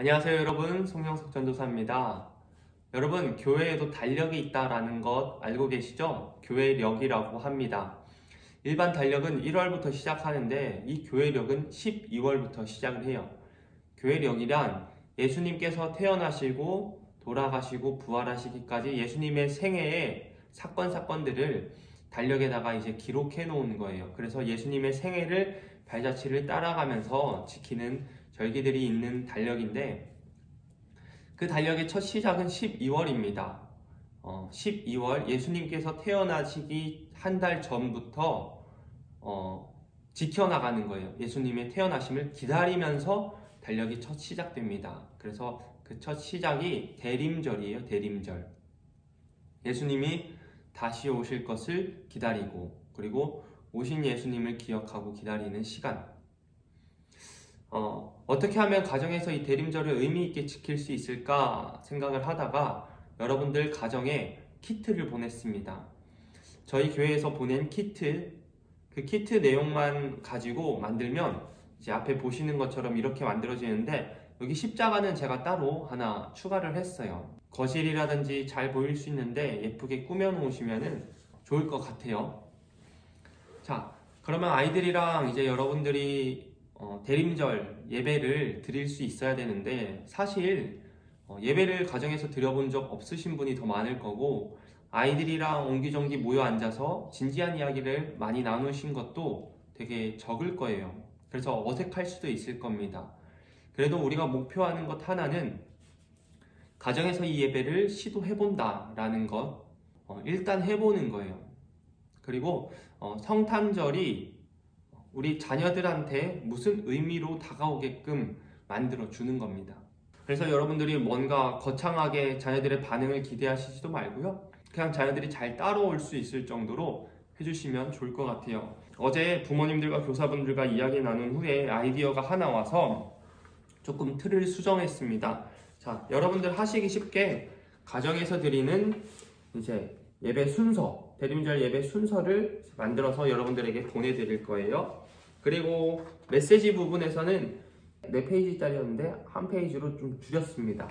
안녕하세요 여러분, 송영석 전도사입니다. 여러분, 교회에도 달력이 있다라는 것 알고 계시죠? 교회력이라고 합니다. 일반 달력은 1월부터 시작하는데 이 교회력은 12월부터 시작을 해요. 교회력이란 예수님께서 태어나시고 돌아가시고 부활하시기까지 예수님의 생애의 사건들을 달력에다가 이제 기록해 놓은 거예요. 그래서 예수님의 생애를 발자취를 따라가면서 지키는 절기들이 있는 달력인데, 그 달력의 첫 시작은 12월입니다. 12월 예수님께서 태어나시기 한 달 전부터 지켜나가는 거예요. 예수님의 태어나심을 기다리면서 달력이 첫 시작됩니다. 그래서 그 첫 시작이 대림절이에요. 대림절. 예수님이 다시 오실 것을 기다리고, 그리고 오신 예수님을 기억하고 기다리는 시간. 어떻게 하면 가정에서 이 대림절을 의미 있게 지킬 수 있을까 생각을 하다가 여러분들 가정에 키트를 보냈습니다. 저희 교회에서 보낸 키트, 그 키트 내용만 가지고 만들면 이제 앞에 보시는 것처럼 이렇게 만들어지는데, 여기 십자가는 제가 따로 하나 추가를 했어요. 거실이라든지 잘 보일 수 있는데 예쁘게 꾸며 놓으시면 좋을 것 같아요. 자, 그러면 아이들이랑 이제 여러분들이 대림절 예배를 드릴 수 있어야 되는데, 사실 예배를 가정에서 드려본 적 없으신 분이 더 많을 거고, 아이들이랑 옹기종기 모여 앉아서 진지한 이야기를 많이 나누신 것도 되게 적을 거예요. 그래서 어색할 수도 있을 겁니다. 그래도 우리가 목표하는 것 하나는 가정에서 이 예배를 시도해본다 라는 것, 일단 해보는 거예요. 그리고 성탄절이 우리 자녀들한테 무슨 의미로 다가오게끔 만들어주는 겁니다. 그래서 여러분들이 뭔가 거창하게 자녀들의 반응을 기대하시지도 말고요, 그냥 자녀들이 잘 따라올 수 있을 정도로 해주시면 좋을 것 같아요. 어제 부모님들과 교사분들과 이야기 나눈 후에 아이디어가 하나 와서 조금 틀을 수정했습니다. 자, 여러분들 하시기 쉽게 가정에서 드리는 이제 예배 순서, 대림절 예배 순서를 만들어서 여러분들에게 보내드릴 거예요. 그리고 메시지 부분에서는 4페이지짜리였는데 한 페이지로 좀 줄였습니다.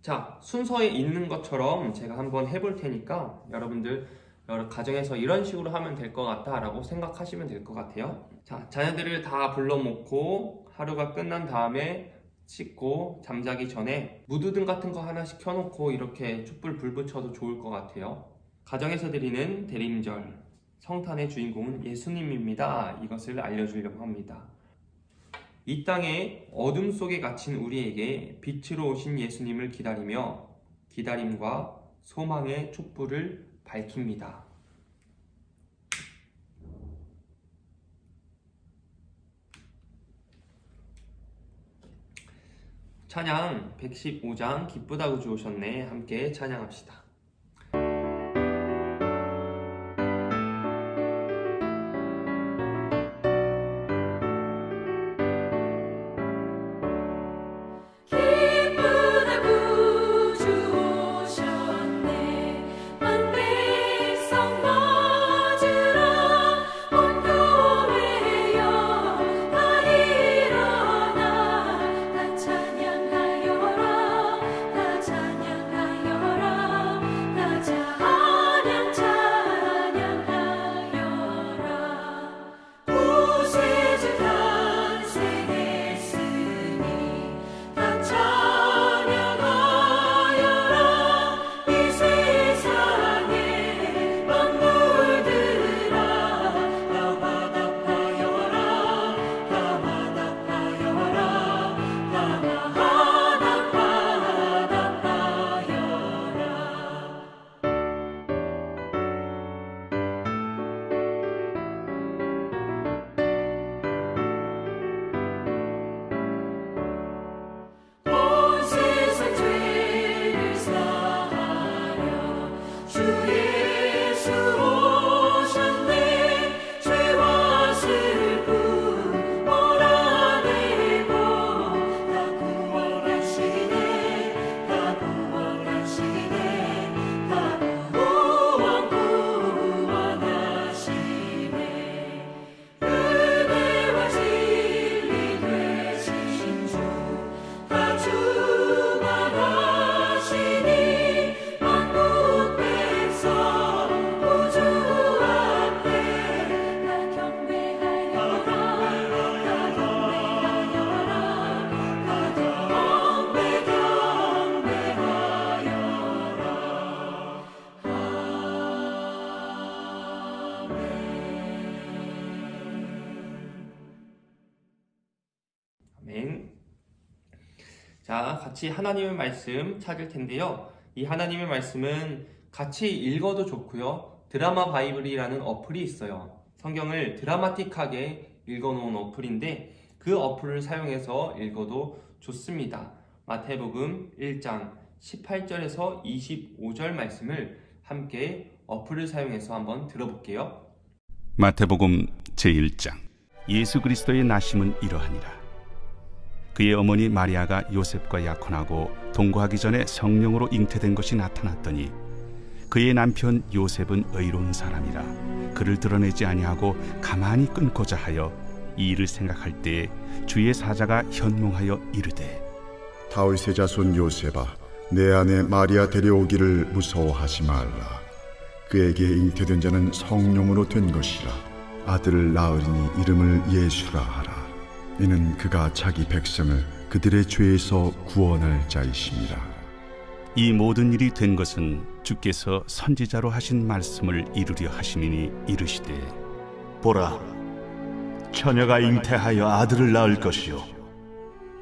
자, 순서에 있는 것처럼 제가 한번 해볼 테니까 여러분들 여러 가정에서 이런 식으로 하면 될 것 같다 라고 생각하시면 될 것 같아요. 자, 자녀들을 다 불러 모고 하루가 끝난 다음에 씻고 잠자기 전에 무드등 같은 거 하나씩 켜놓고 이렇게 촛불 불 붙여도 좋을 것 같아요. 가정에서 드리는 대림절, 성탄의 주인공은 예수님입니다. 이것을 알려주려고 합니다. 이 땅의 어둠 속에 갇힌 우리에게 빛으로 오신 예수님을 기다리며 기다림과 소망의 촛불을 밝힙니다. 찬양 115장 기쁘다 구주 오셨네, 함께 찬양합시다. 찬양하여라, 아멘. 자, 같이 하나님의 말씀 찾을 텐데요. 이 하나님의 말씀은 같이 읽어도 좋고요. 드라마 바이블이라는 어플이 있어요. 성경을 드라마틱하게 읽어놓은 어플인데 그 어플을 사용해서 읽어도 좋습니다. 마태복음 1장 18절에서 25절 말씀을 함께 어플을 사용해서 한번 들어볼게요. 마태복음 제1장. 예수 그리스도의 나심은 이러하니라. 그의 어머니 마리아가 요셉과 약혼하고 동거하기 전에 성령으로 잉태된 것이 나타났더니 그의 남편 요셉은 의로운 사람이라 그를 드러내지 아니하고 가만히 끊고자 하여 이 일을 생각할 때에 주의 사자가 현몽하여 이르되 다윗의 자손 요셉아, 내 아내 마리아 데려오기를 무서워하지 말라. 그에게 잉태된 자는 성령으로 된 것이라. 아들을 낳으리니 이름을 예수라 하라. 이는 그가 자기 백성을 그들의 죄에서 구원할 자이심이라. 이 모든 일이 된 것은 주께서 선지자로 하신 말씀을 이루려 하심이니 이르시되 보라, 처녀가 잉태하여 아들을 낳을 것이요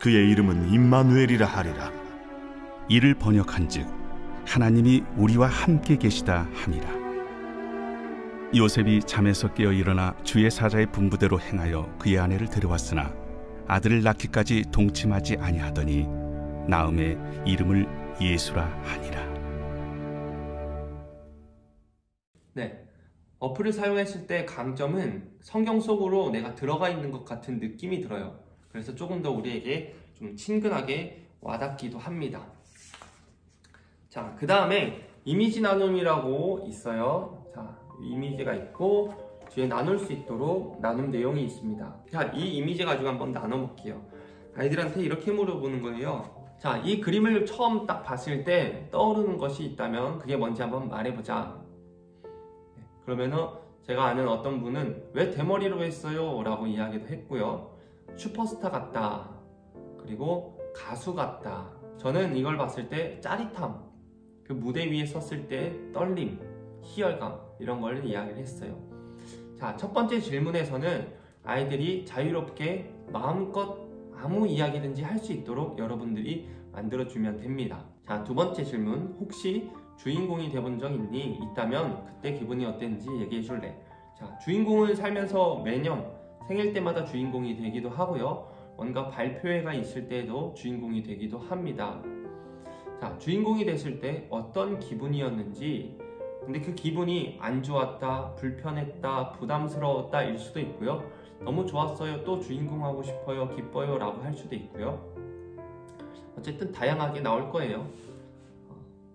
그의 이름은 임마누엘이라 하리라. 이를 번역한즉 하나님이 우리와 함께 계시다 함이라. 요셉이 잠에서 깨어 일어나 주의 사자의 분부대로 행하여 그의 아내를 데려왔으나 아들을 낳기까지 동침하지 아니하더니 나음에 이름을 예수라 하니라. 네, 어플을 사용했을 때 강점은 성경 속으로 내가 들어가 있는 것 같은 느낌이 들어요. 그래서 조금 더 우리에게 좀 친근하게 와닿기도 합니다. 자, 그 다음에 이미지 나눔이라고 있어요. 자, 이미지가 있고 뒤에 나눌 수 있도록 나눔 내용이 있습니다. 자, 이 이미지 가지고 한번 나눠볼게요. 아이들한테 이렇게 물어보는 거예요. 자, 이 그림을 처음 딱 봤을 때 떠오르는 것이 있다면 그게 뭔지 한번 말해보자. 그러면은 제가 아는 어떤 분은 왜 대머리로 했어요? 라고 이야기도 했고요. 슈퍼스타 같다. 그리고 가수 같다. 저는 이걸 봤을 때 짜릿함, 그 무대 위에 섰을 때 떨림, 희열감 이런 걸 이야기를 했어요. 자, 첫 번째 질문에서는 아이들이 자유롭게 마음껏 아무 이야기든지 할 수 있도록 여러분들이 만들어주면 됩니다. 자, 두 번째 질문, 혹시 주인공이 돼본 적 있니? 있다면 그때 기분이 어땠는지 얘기해 줄래? 자, 주인공을 살면서 매년 생일 때마다 주인공이 되기도 하고요. 뭔가 발표회가 있을 때에도 주인공이 되기도 합니다. 자, 주인공이 됐을 때 어떤 기분이었는지, 근데 그 기분이 안 좋았다, 불편했다, 부담스러웠다 일 수도 있고요. 너무 좋았어요, 또 주인공 하고 싶어요, 기뻐요 라고 할 수도 있고요. 어쨌든 다양하게 나올 거예요.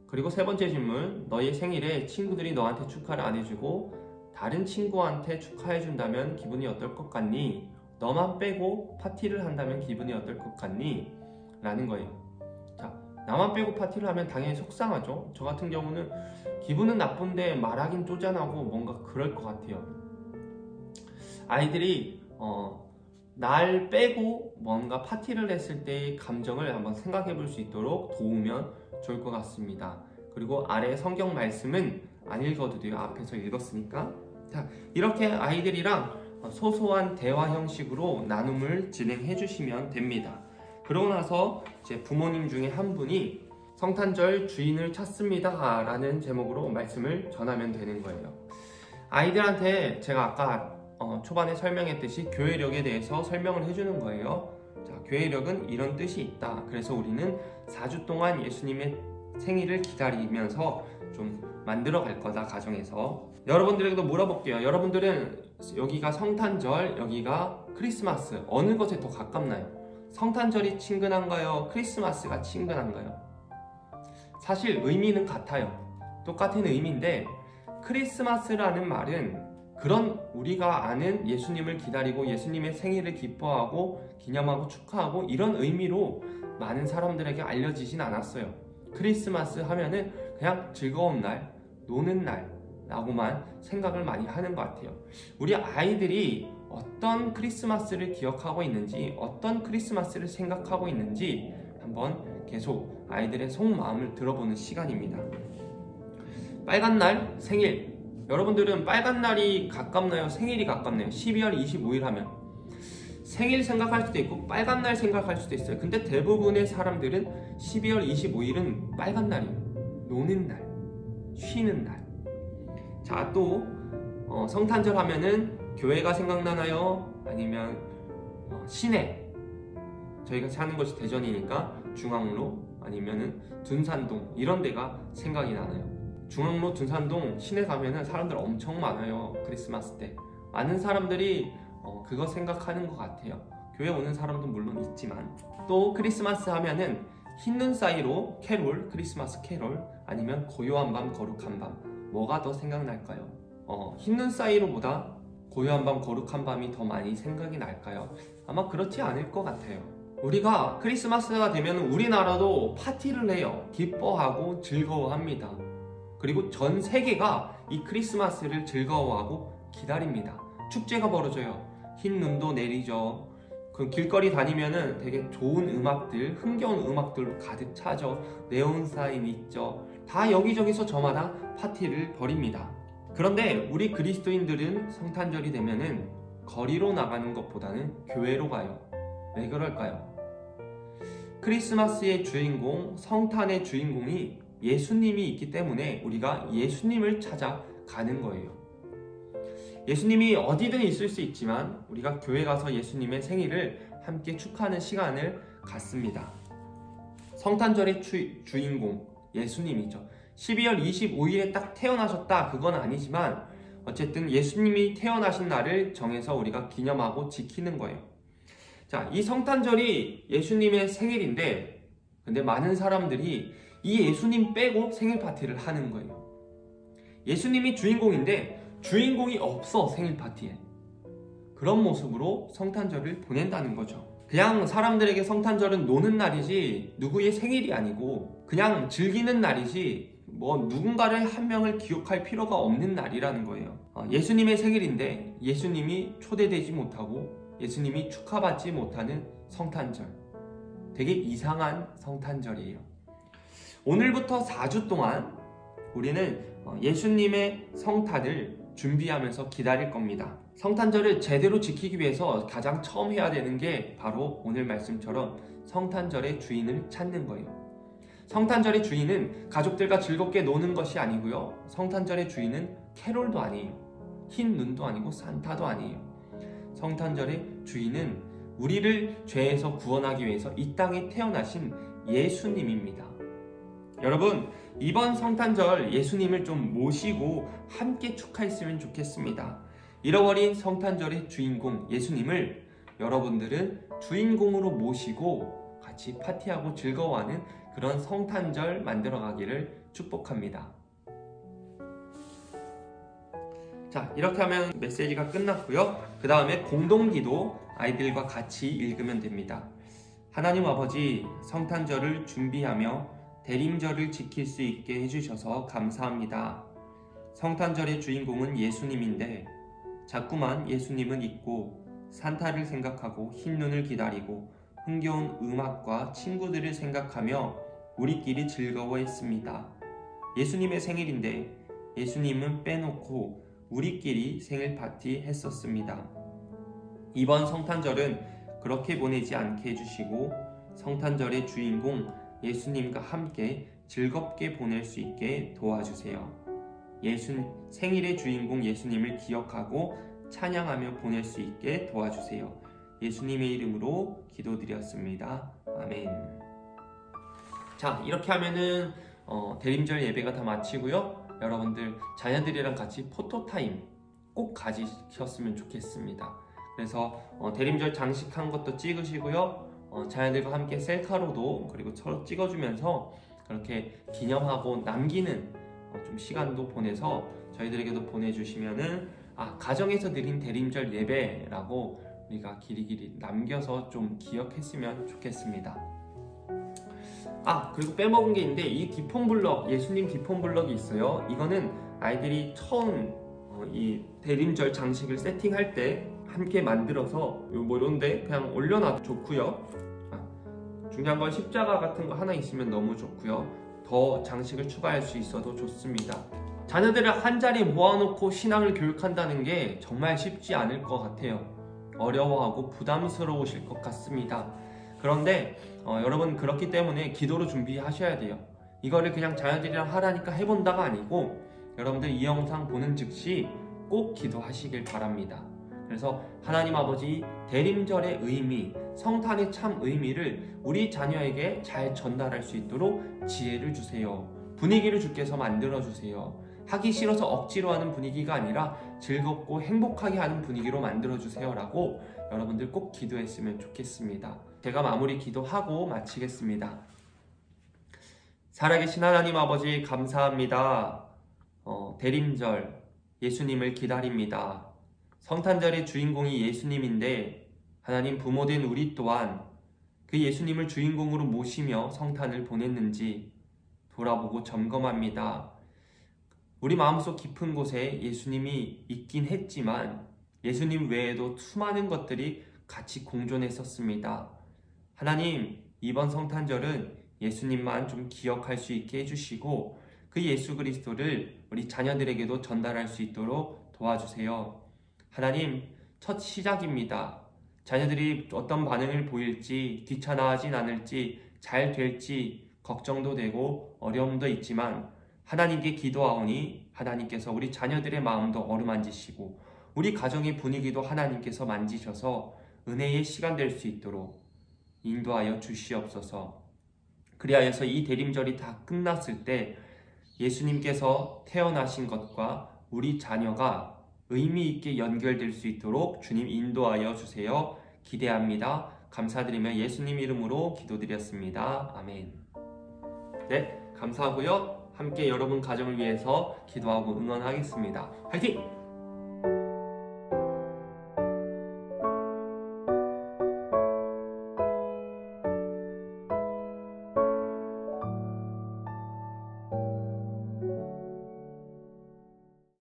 그리고 세 번째 질문, 너의 생일에 친구들이 너한테 축하를 안 해주고 다른 친구한테 축하해준다면 기분이 어떨 것 같니? 너만 빼고 파티를 한다면 기분이 어떨 것 같니? 라는 거예요. 자, 나만 빼고 파티를 하면 당연히 속상하죠. 저 같은 경우는 기분은 나쁜데 말하긴 쪼잔하고 뭔가 그럴 것 같아요. 아이들이 날 빼고 뭔가 파티를 했을 때의 감정을 한번 생각해 볼 수 있도록 도우면 좋을 것 같습니다. 그리고 아래 성경 말씀은 안 읽어도 돼요. 앞에서 읽었으니까. 자, 이렇게 아이들이랑 소소한 대화 형식으로 나눔을 진행해 주시면 됩니다. 그러고 나서 이제 부모님 중에 한 분이 성탄절 주인을 찾습니다 라는 제목으로 말씀을 전하면 되는 거예요. 아이들한테 제가 아까 초반에 설명했듯이 교회력에 대해서 설명을 해주는 거예요. 자, 교회력은 이런 뜻이 있다. 그래서 우리는 4주 동안 예수님의 생일을 기다리면서 좀 만들어 갈 거다, 가정에서. 여러분들에게도 물어볼게요. 여러분들은 여기가 성탄절, 여기가 크리스마스, 어느 것에 더 가깝나요? 성탄절이 친근한가요? 크리스마스가 친근한가요? 사실 의미는 같아요. 똑같은 의미인데 크리스마스라는 말은 그런 우리가 아는 예수님을 기다리고 예수님의 생일을 기뻐하고 기념하고 축하하고 이런 의미로 많은 사람들에게 알려지진 않았어요. 크리스마스 하면은 그냥 즐거운 날, 노는 날 라고만 생각을 많이 하는 것 같아요. 우리 아이들이 어떤 크리스마스를 기억하고 있는지, 어떤 크리스마스를 생각하고 있는지 한번 계속 아이들의 속마음을 들어보는 시간입니다. 빨간 날, 생일. 여러분들은 빨간 날이 가깝나요? 생일이 가깝나요? 12월 25일 하면 생일 생각할 수도 있고 빨간 날 생각할 수도 있어요. 근데 대부분의 사람들은 12월 25일은 빨간 날이에요. 노는 날, 쉬는 날. 자, 또 성탄절 하면은 교회가 생각나나요? 아니면 시내, 저희가 사는 곳이 대전이니까 중앙로 아니면은 둔산동 이런 데가 생각이 나나요? 중앙로, 둔산동, 시내 가면은 사람들 엄청 많아요. 크리스마스 때 많은 사람들이 그거 생각하는 것 같아요. 교회 오는 사람도 물론 있지만, 또 크리스마스 하면은 흰눈 사이로 캐롤, 크리스마스 캐롤, 아니면 고요한 밤 거룩한 밤, 뭐가 더 생각날까요? 흰눈 사이로보다 고요한 밤 거룩한 밤이 더 많이 생각이 날까요? 아마 그렇지 않을 것 같아요. 우리가 크리스마스가 되면 우리나라도 파티를 해요. 기뻐하고 즐거워합니다. 그리고 전 세계가 이 크리스마스를 즐거워하고 기다립니다. 축제가 벌어져요. 흰 눈도 내리죠. 그 길거리 다니면은 되게 좋은 음악들, 흥겨운 음악들로 가득 차죠. 네온 사인 있죠. 다 여기저기서 저마다 파티를 벌입니다. 그런데 우리 그리스도인들은 성탄절이 되면은 거리로 나가는 것보다는 교회로 가요. 왜 그럴까요? 크리스마스의 주인공, 성탄의 주인공이 예수님이 있기 때문에 우리가 예수님을 찾아가는 거예요. 예수님이 어디든 있을 수 있지만 우리가 교회 가서 예수님의 생일을 함께 축하하는 시간을 갖습니다. 성탄절의 주인공 예수님이죠. 12월 25일에 딱 태어나셨다 그건 아니지만 어쨌든 예수님이 태어나신 날을 정해서 우리가 기념하고 지키는 거예요. 자, 이 성탄절이 예수님의 생일인데 근데 많은 사람들이 이 예수님 빼고 생일 파티를 하는 거예요. 예수님이 주인공인데 주인공이 없어, 생일 파티에. 그런 모습으로 성탄절을 보낸다는 거죠. 그냥 사람들에게 성탄절은 노는 날이지 누구의 생일이 아니고 그냥 즐기는 날이지 뭐 누군가를 한 명을 기억할 필요가 없는 날이라는 거예요. 예수님의 생일인데 예수님이 초대되지 못하고 예수님이 축하받지 못하는 성탄절. 되게 이상한 성탄절이에요. 오늘부터 4주 동안 우리는 예수님의 성탄을 준비하면서 기다릴 겁니다. 성탄절을 제대로 지키기 위해서 가장 처음 해야 되는 게 바로 오늘 말씀처럼 성탄절의 주인을 찾는 거예요. 성탄절의 주인은 가족들과 즐겁게 노는 것이 아니고요. 성탄절의 주인은 캐롤도 아니에요. 흰 눈도 아니고 산타도 아니에요. 성탄절의 주인은 우리를 죄에서 구원하기 위해서 이 땅에 태어나신 예수님입니다. 여러분, 이번 성탄절 예수님을 좀 모시고 함께 축하했으면 좋겠습니다. 잃어버린 성탄절의 주인공 예수님을 여러분들은 주인공으로 모시고 같이 파티하고 즐거워하는 그런 성탄절 만들어가기를 축복합니다. 자, 이렇게 하면 메시지가 끝났고요. 그 다음에 공동기도 아이들과 같이 읽으면 됩니다. 하나님 아버지, 성탄절을 준비하며 대림절을 지킬 수 있게 해주셔서 감사합니다. 성탄절의 주인공은 예수님인데 자꾸만 예수님은 잊고 산타를 생각하고 흰눈을 기다리고 흥겨운 음악과 친구들을 생각하며 우리끼리 즐거워했습니다. 예수님의 생일인데 예수님은 빼놓고 우리끼리 생일 파티 했었습니다. 이번 성탄절은 그렇게 보내지 않게 해주시고 성탄절의 주인공 예수님과 함께 즐겁게 보낼 수 있게 도와주세요. 생일의 주인공 예수님을 기억하고 찬양하며 보낼 수 있게 도와주세요. 예수님의 이름으로 기도드렸습니다. 아멘. 자, 이렇게 하면은 대림절 예배가 다 마치고요. 여러분들 자녀들이랑 같이 포토타임 꼭 가지셨으면 좋겠습니다. 그래서 대림절 장식한 것도 찍으시고요. 자녀들과 함께 셀카로도 그리고 서로 찍어주면서 그렇게 기념하고 남기는 좀 시간도 보내서 저희들에게도 보내주시면은 가정에서 드린 대림절 예배라고 우리가 길이길이 남겨서 좀 기억했으면 좋겠습니다. 그리고 빼먹은 게 있는데 이 기폰블럭, 예수님 기폰블럭이 있어요. 이거는 아이들이 처음 이 대림절 장식을 세팅할 때 함께 만들어서 뭐 이런데 그냥 올려놔도 좋고요. 중요한 건 십자가 같은 거 하나 있으면 너무 좋고요. 더 장식을 추가할 수 있어도 좋습니다. 자녀들을 한 자리에 모아놓고 신앙을 교육한다는 게 정말 쉽지 않을 것 같아요. 어려워하고 부담스러우실 것 같습니다. 그런데 여러분 그렇기 때문에 기도로 준비하셔야 돼요. 이거를 그냥 자녀들이랑 하라니까 해본다가 아니고 여러분들 이 영상 보는 즉시 꼭 기도하시길 바랍니다. 그래서 하나님 아버지 대림절의 의미, 성탄의 참 의미를 우리 자녀에게 잘 전달할 수 있도록 지혜를 주세요. 분위기를 주께서 만들어주세요. 하기 싫어서 억지로 하는 분위기가 아니라 즐겁고 행복하게 하는 분위기로 만들어주세요 라고 여러분들 꼭 기도했으면 좋겠습니다. 제가 마무리 기도하고 마치겠습니다. 살아계신 하나님 아버지 감사합니다. 대림절 예수님을 기다립니다. 성탄절의 주인공이 예수님인데 하나님 부모된 우리 또한 그 예수님을 주인공으로 모시며 성탄을 보냈는지 돌아보고 점검합니다. 우리 마음속 깊은 곳에 예수님이 있긴 했지만 예수님 외에도 수많은 것들이 같이 공존했었습니다. 하나님, 이번 성탄절은 예수님만 좀 기억할 수 있게 해주시고 그 예수 그리스도를 우리 자녀들에게도 전달할 수 있도록 도와주세요. 하나님, 첫 시작입니다. 자녀들이 어떤 반응을 보일지, 귀찮아하진 않을지, 잘 될지 걱정도 되고 어려움도 있지만 하나님께 기도하오니 하나님께서 우리 자녀들의 마음도 어루만지시고 우리 가정의 분위기도 하나님께서 만지셔서 은혜의 시간 될 수 있도록 인도하여 주시옵소서. 그리하여서 이 대림절이 다 끝났을 때 예수님께서 태어나신 것과 우리 자녀가 의미 있게 연결될 수 있도록 주님 인도하여 주세요. 기대합니다. 감사드리며 예수님 이름으로 기도드렸습니다. 아멘. 네, 감사하고요. 함께 여러분 가정을 위해서 기도하고 응원하겠습니다. 화이팅!